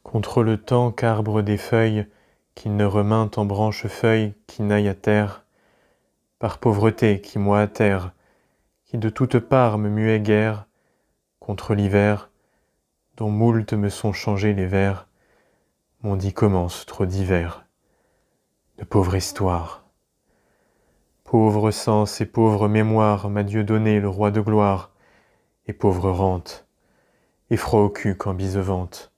Contre le temps qu'arbre des feuilles, qu'il ne remeinte en branche-feuille, qui n'aille à terre, par pauvreté qui moi à terre, qui de toutes parts me muait guère, contre l'hiver, dont moult me sont changés les vers, mon dit commence trop divers, de pauvre histoire. Pauvre sens et pauvre mémoire m'a Dieu donné le roi de gloire, et pauvre rente, et froid au cul quand bise vente.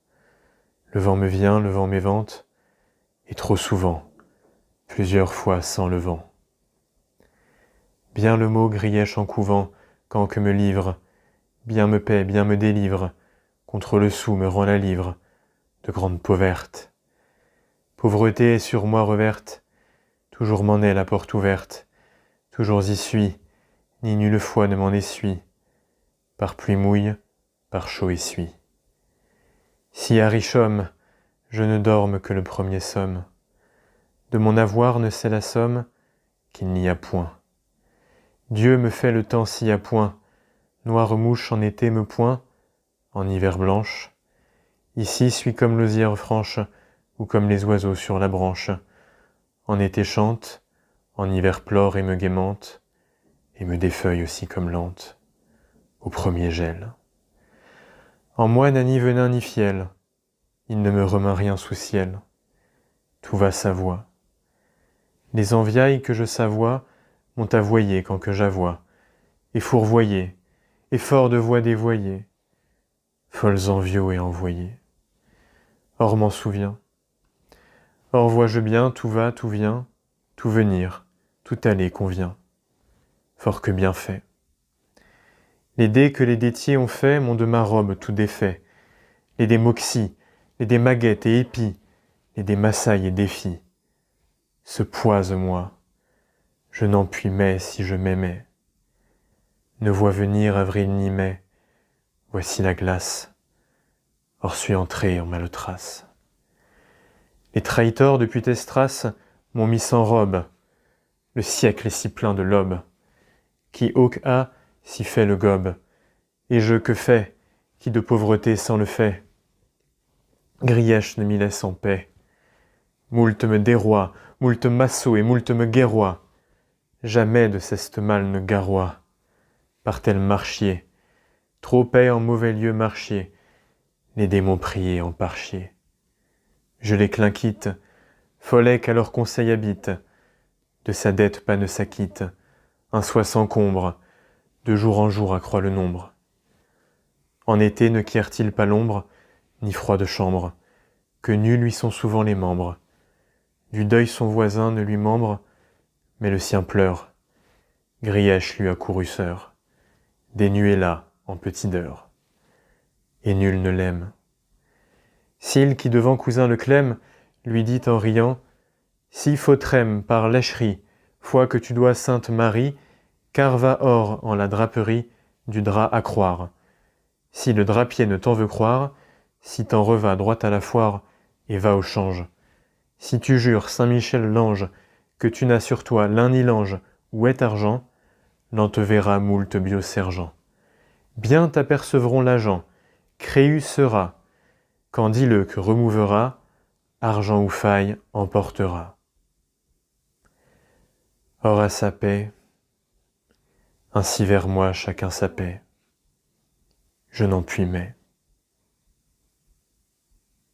Le vent me vient, le vent m'évente, et trop souvent, plusieurs fois sans le vent. Bien le mot grièche en couvent, quand que me livre, bien me paie, bien me délivre, contre le sou me rend la livre, de grande pauverte. Pauvreté est sur moi reverte, toujours m'en est la porte ouverte, toujours y suis, ni nulle fois ne m'en essuie, par pluie mouille, par chaud essuie. Si à riche homme, je ne dorme que le premier somme, de mon avoir ne sait la somme, qu'il n'y a point. Dieu me fait le temps s'y a point, noire mouche en été me point, en hiver blanche. Ici suis comme l'osière franche, ou comme les oiseaux sur la branche. En été chante, en hiver pleure et me gaimente, et me défeuille aussi comme lente, au premier gel. En moi n'a ni venin ni fiel, il ne me remeut rien sous ciel. Tout va sa voie. Les enviailles que je savoie m'ont avoyé quand que j'avoie, et fourvoyé, et fort de voix dévoyée, folles enviaux et envoyés. Or m'en souviens. Or vois-je bien, tout va, tout vient, tout venir, tout aller convient. Fort que bien fait. Les dés que les détiers ont faits m'ont de ma robe tout défait. Les dés moxie, les dés maguettes et épis, les dés massailles et défis. Se poise moi, je n'en puis mais si je m'aimais. Ne vois venir avril ni mai, voici la glace. Or suis entré en malotrace. Les traitors depuis Testras m'ont mis sans robe. Le siècle est si plein de lobes. Qui hawk a, si fait le gobe. Et je que fais, qui de pauvreté sans le fait. Grièche ne m'y laisse en paix. Moult me déroie, moult masseau et moult me guerroie. Jamais de ceste mal ne garroie. Par tel marchier, trop est en mauvais lieu marchier, les démons priés en parchier. Je les clinquitte, follet qu'à leur conseil habite, de sa dette pas ne s'acquitte, un soi s'encombre, de jour en jour accroît le nombre. En été ne quiert-il pas l'ombre, ni froid de chambre, que nus lui sont souvent les membres. Du deuil son voisin ne lui membre, mais le sien pleure. Grièche lui a couru sœur, dénué là, en petite heure. Et nul ne l'aime. S'il qui devant cousin le clème, lui dit en riant, si fautrem par lècherie, fois que tu dois Sainte Marie, car va or en la draperie du drap à croire. Si le drapier ne t'en veut croire, si t'en revas droit à la foire, et va au change. Si tu jures Saint-Michel l'ange, que tu n'as sur toi l'un ni l'ange, ou est argent, l'en te verra moult bio-sergent. Bien t'apercevront l'agent, Créus sera, quand dis-le que remouvera, argent ou faille emportera. Or à sa paix, ainsi vers moi chacun sa paix. Je n'en puis mais.